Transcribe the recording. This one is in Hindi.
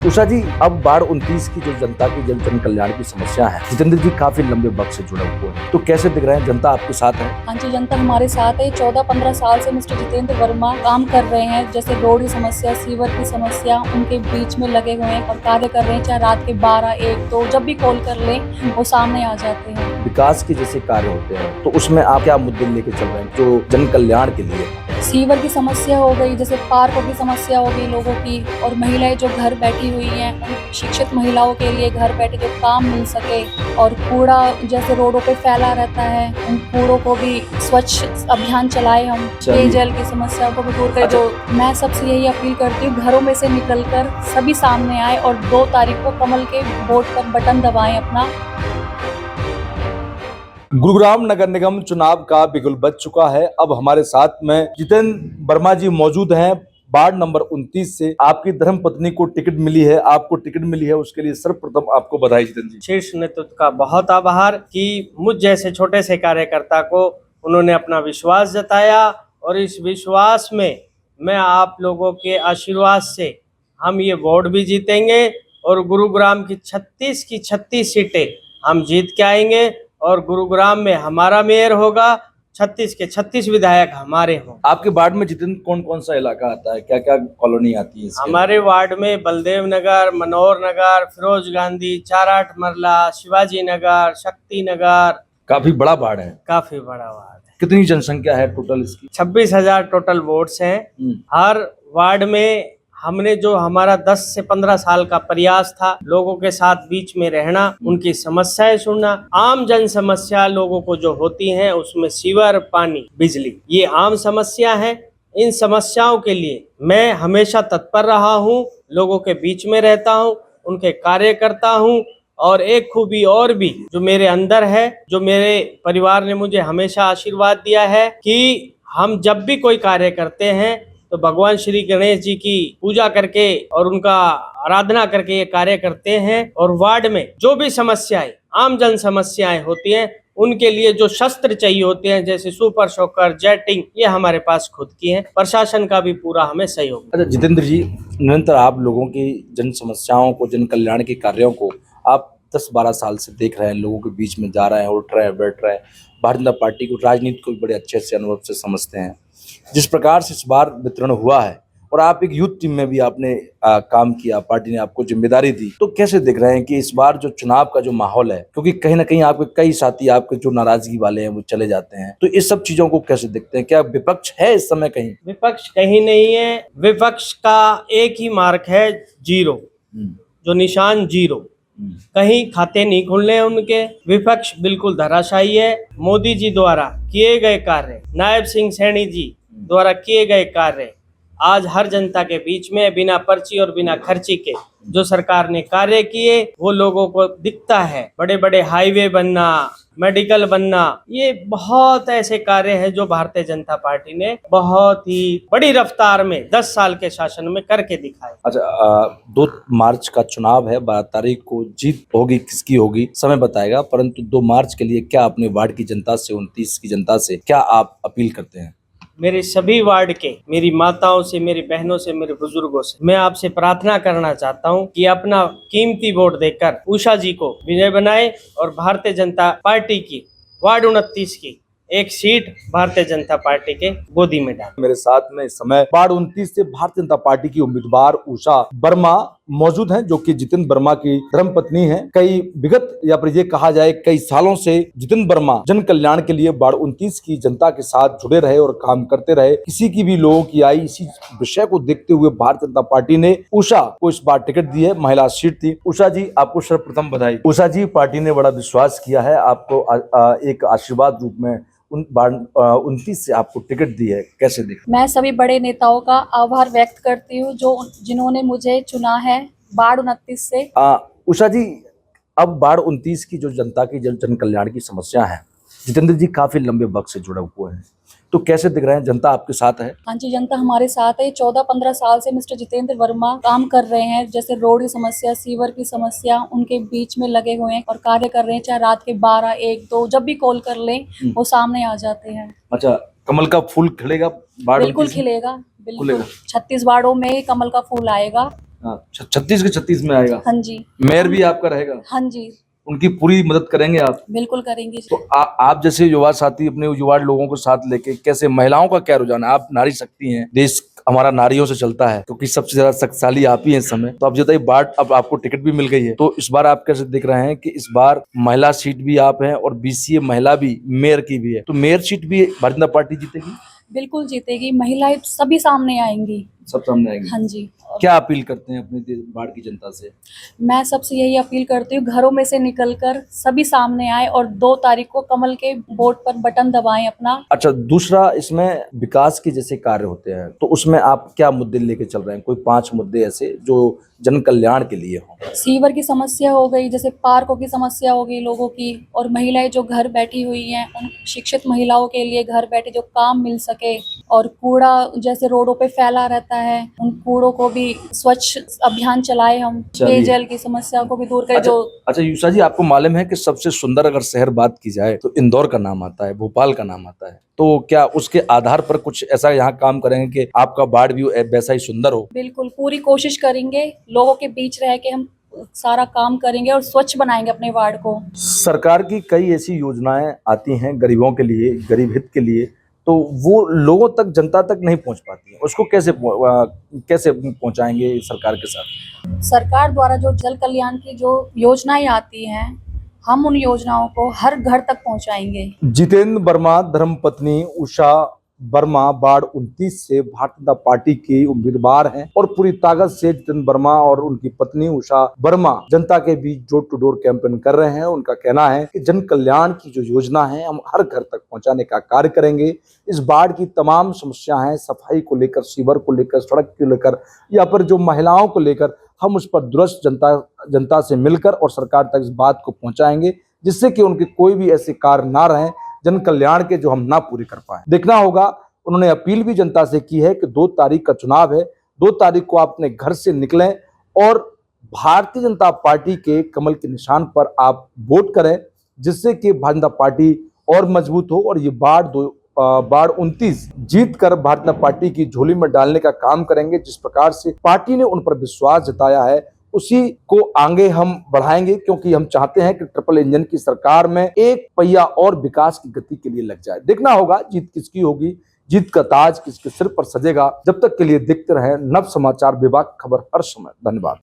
उषा जी, अब बाढ़ 29 की जो जनता की जन कल्याण की समस्या है, जितेंद्र जी काफी लंबे वक्त से जुड़े हुए हैं, तो कैसे दिख रहे हैं, जनता आपके साथ है? हाँ जी, जनता हमारे साथ है। 14-15 साल से मिस्टर जितेंद्र वर्मा काम कर रहे हैं। जैसे रोड की समस्या, सीवर की समस्या, उनके बीच में लगे हुए हैं और कार्य कर रहे हैं। चाहे रात के 12-1 तो जब भी कॉल कर लें वो सामने आ जाते हैं। विकास के जैसे कार्य होते हैं, तो उसमें आप क्या मुद्दे लेके चल रहे हैं जो जन कल्याण के लिए? सीवर की समस्या हो गई, जैसे पार्कों की समस्या हो गई लोगों की, और महिलाएं जो घर बैठी हुई हैं, उन शिक्षित महिलाओं के लिए घर बैठे जो काम मिल सके। और कूड़ा जैसे रोडों पे फैला रहता है, उन कूड़ों को भी स्वच्छ अभियान चलाए हम। पेयजल की समस्याओं को भी दूर करें। जो मैं सबसे यही अपील करती हूँ, घरों में से निकलकर सभी सामने आए और 2 तारीख को कमल के वोट पर बटन दबाएं अपना। गुरुग्राम नगर निगम चुनाव का बिगुल बज चुका है। अब हमारे साथ में जितेंद्र वर्मा जी मौजूद हैं। वार्ड नंबर 29 से आपकी धर्मपत्नी को टिकट मिली है, आपको टिकट मिली है, उसके लिए सर्वप्रथम आपको बधाई जितेंद्र जी। शीर्ष नेतृत्व का बहुत आभार कि मुझ जैसे छोटे से कार्यकर्ता को उन्होंने अपना विश्वास जताया, और इस विश्वास में मैं आप लोगों के आशीर्वाद से हम ये वार्ड भी जीतेंगे और गुरुग्राम की 36 की 36 सीटें हम जीत के आएंगे, और गुरुग्राम में हमारा मेयर होगा, 36 के 36 विधायक हमारे हों। आपके वार्ड में जितेंद्र कौन कौन सा इलाका आता है, क्या क्या कॉलोनी आती है? हमारे वार्ड में बलदेव नगर, मनोहर नगर, फिरोज गांधी, 4-8 मरला, शिवाजी नगर, शक्ति नगर। काफी बड़ा वार्ड है। काफी बड़ा वार्ड है। कितनी जनसंख्या है टोटल इसकी? 26,000 टोटल वोट्स हैं। हर वार्ड में हमने जो हमारा 10 से 15 साल का प्रयास था, लोगों के साथ बीच में रहना, उनकी समस्याएं सुनना। आम जन समस्या लोगों को जो होती हैं उसमें सीवर, पानी, बिजली, ये आम समस्या है। इन समस्याओं के लिए मैं हमेशा तत्पर रहा हूँ, लोगों के बीच में रहता हूँ, उनके कार्य करता हूँ। और एक खूबी और भी जो मेरे अंदर है, जो मेरे परिवार ने मुझे हमेशा आशीर्वाद दिया है, कि हम जब भी कोई कार्य करते हैं तो भगवान श्री गणेश जी की पूजा करके और उनका आराधना करके ये कार्य करते हैं। और वार्ड में जो भी समस्याएं, आम जन समस्याएं होती हैं, उनके लिए जो शस्त्र चाहिए होते हैं, जैसे सुपर शॉकर, जेटिंग, ये हमारे पास खुद की है। प्रशासन का भी पूरा हमें सहयोग। अच्छा जितेंद्र जी, निरंतर आप लोगों की जन समस्याओं को, जन कल्याण के कार्यों को आप 10-12 साल से देख रहे हैं, लोगों के बीच में जा रहे हैं, उठ रहे हैं, बैठ रहे हैं, भारतीय जनता पार्टी को, राजनीति को भी बड़े अच्छे से अनुभव से समझते हैं। जिस प्रकार से इस बार वितरण हुआ है, और आप एक यूथ टीम में भी आपने काम किया, पार्टी ने आपको जिम्मेदारी दी, तो कैसे देख रहे हैं कि इस बार जो चुनाव का जो माहौल है, क्योंकि कहीं ना कहीं आपके कई साथी आपके जो नाराजगी वाले हैं वो चले जाते हैं, तो इस सब चीजों को कैसे देखते हैं? क्या विपक्ष है इस समय कहीं? विपक्ष कहीं नहीं है। विपक्ष का एक ही मार्क है, जीरो, जो निशान जीरो। कहीं खाते नहीं खुलने उनके। विपक्ष बिल्कुल धराशायी है। मोदी जी द्वारा किए गए कार्य, नायब सिंह सैनी जी द्वारा किए गए कार्य, आज हर जनता के बीच में बिना पर्ची और बिना खर्ची के जो सरकार ने कार्य किए वो लोगों को दिखता है। बड़े बड़े हाईवे बनना, मेडिकल बनना, ये बहुत ऐसे कार्य हैं जो भारतीय जनता पार्टी ने बहुत ही बड़ी रफ्तार में 10 साल के शासन में करके दिखाए। अच्छा, 2 मार्च का चुनाव है, 12 तारीख को जीत होगी, किसकी होगी समय बताएगा, परंतु 2 मार्च के लिए क्या अपने वार्ड की जनता से, 29 की जनता से क्या आप अपील करते हैं? मेरे सभी वार्ड के, मेरी माताओं से, मेरी बहनों से, मेरे बुजुर्गों से मैं आपसे प्रार्थना करना चाहता हूं कि अपना कीमती वोट देकर उषा जी को विजय बनाए, और भारतीय जनता पार्टी की वार्ड 29 की एक सीट भारतीय जनता पार्टी के गोदी में डाल। मेरे साथ में इस समय वार्ड 29 से भारतीय जनता पार्टी की उम्मीदवार उषा वर्मा मौजूद हैं, जो कि जितेंद्र वर्मा की धर्मपत्नी हैं। कई विगत या फिर ये कहा जाए कई सालों से जितेंद्र वर्मा जन कल्याण के लिए वार्ड 29 की जनता के साथ जुड़े रहे और काम करते रहे। किसी की भी लोगों की आई, इसी विषय को देखते हुए भारतीय जनता पार्टी ने उषा को इस बार टिकट दी है। महिला सीट थी। उषा जी, आपको सर्वप्रथम बधाई। उषा जी, पार्टी ने बड़ा विश्वास किया है आपको, एक आशीर्वाद रूप में 29 से आपको टिकट दी है, कैसे देख? मैं सभी बड़े नेताओं का आभार व्यक्त करती हूँ जो जिन्होंने मुझे चुना है वार्ड 29 से। उषा जी, अब वार्ड 29 की जो जनता की जन कल्याण की समस्या है, जितेंद्र जी काफी लंबे वक्त से जुड़े हुए हैं, तो कैसे दिख रहे हैं, जनता आपके साथ है? हाँ जी, जनता हमारे साथ है। 14-15 साल से मिस्टर जितेंद्र वर्मा काम कर रहे हैं। जैसे रोड की समस्या, सीवर की समस्या, उनके बीच में लगे हुए हैं और कार्य कर रहे हैं। चाहे रात के 12-1 तो जब भी कॉल कर लें वो सामने आ जाते हैं। अच्छा, कमल का फूल खिलेगा? बिल्कुल खिलेगा, बिल्कुल 36 वार्डों में कमल का फूल आएगा। हाँ, 36 के 36 में आएगा। हाँ जी। मेयर भी आपका रहेगा, हाँ जी, उनकी पूरी मदद करेंगे आप। बिल्कुल करेंगे जी। तो आप जैसे युवा साथी अपने युवा लोगों को साथ लेके कैसे, महिलाओं का क्या रुझान है? आप नारी शक्ति हैं, देश हमारा नारियों से चलता है क्योंकि सबसे ज्यादा शक्तिशाली आप ही हैं इस समय। तो अब जो बाढ़, अब आपको टिकट भी मिल गई है, तो इस बार आप कैसे देख रहे हैं कि इस बार महिला सीट भी आप हैं और बीसीए महिला भी मेयर की भी है, तो मेयर सीट भी भारतीय जनता पार्टी जीतेगी? बिल्कुल जीतेगी, महिलाएं सभी सामने आएंगी। सब सामने आएंगी। हाँ जी। क्या अपील करते हैं अपने बाढ़ की जनता से? मैं सबसे यही अपील करती हूँ, घरों में से निकलकर सभी सामने आए और 2 तारीख को कमल के बोर्ड पर बटन दबाएं अपना। अच्छा, दूसरा इसमें विकास के जैसे कार्य होते हैं, तो उसमें आप क्या मुद्दे लेके चल रहे हैं? कोई 5 मुद्दे ऐसे जो जन कल्याण के लिए हो। सीवर की समस्या हो गई, जैसे पार्कों की समस्या हो गई लोगों की, और महिलाएं जो घर बैठी हुई हैं उन शिक्षित महिलाओं के लिए घर बैठे जो काम मिल सके, और कूड़ा जैसे रोडों पे फैला रहता है उन कूड़ों को भी स्वच्छ अभियान चलाए हम, चलिए। पेयजल की समस्या को भी दूर करें। जो अच्छा युषा जी, आपको मालूम है कि सबसे सुंदर अगर शहर बात की जाए तो इंदौर का नाम आता है, भोपाल का नाम आता है, तो क्या उसके आधार पर कुछ ऐसा यहाँ काम करेंगे कि आपका बाढ़ भी वैसा ही सुंदर हो? बिल्कुल पूरी कोशिश करेंगे, लोगों के बीच रह के हम सारा काम करेंगे और स्वच्छ बनाएंगे अपने वार्ड को। सरकार की कई ऐसी योजनाएं आती हैं गरीबों के लिए, गरीब हित के लिए, तो वो लोगों तक, जनता तक नहीं पहुंच पाती है, उसको कैसे पहुंचाएंगे सरकार के साथ? सरकार द्वारा जो जल कल्याण की जो योजनाएं आती हैं, हम उन योजनाओं को हर घर तक पहुंचाएंगे। जितेंद्र वर्मा धर्मपत्नी उषा वर्मा वार्ड 29 से भारतीय जनता पार्टी की उम्मीदवार हैं और पूरी ताकत से जितेंद्र वर्मा और उनकी पत्नी उषा वर्मा जनता के बीच डोर टू डोर कैंपेन कर रहे हैं। उनका कहना है कि जन कल्याण की जो योजना है हम हर घर तक पहुंचाने का कार्य करेंगे। इस बाढ़ की तमाम समस्या है, सफाई को लेकर, सीवर को लेकर, सड़क को लेकर, या पर जो महिलाओं को लेकर, हम उस पर दुरुस्त जनता से मिलकर और सरकार तक इस बात को पहुंचाएंगे, जिससे कि उनके कोई भी ऐसे कार्य ना रहे जन कल्याण के जो हम ना पूरे कर पाए। देखना होगा। उन्होंने अपील भी जनता से की है कि 2 तारीख का चुनाव है, 2 तारीख को आप अपने घर से निकलें और भारतीय जनता पार्टी के कमल के निशान पर आप वोट करें, जिससे कि भारतीय जनता पार्टी और मजबूत हो और ये बाढ़ 29 जीत कर भारतीय जनता पार्टी की झोली में डालने का काम करेंगे। जिस प्रकार से पार्टी ने उन पर विश्वास जताया है उसी को आगे हम बढ़ाएंगे, क्योंकि हम चाहते हैं कि ट्रिपल इंजन की सरकार में एक पहिया और विकास की गति के लिए लग जाए। देखना होगा जीत किसकी होगी, जीत का ताज किसके सिर पर सजेगा। जब तक के लिए देखते रहें नव समाचार विभाग, खबर हर समय। धन्यवाद।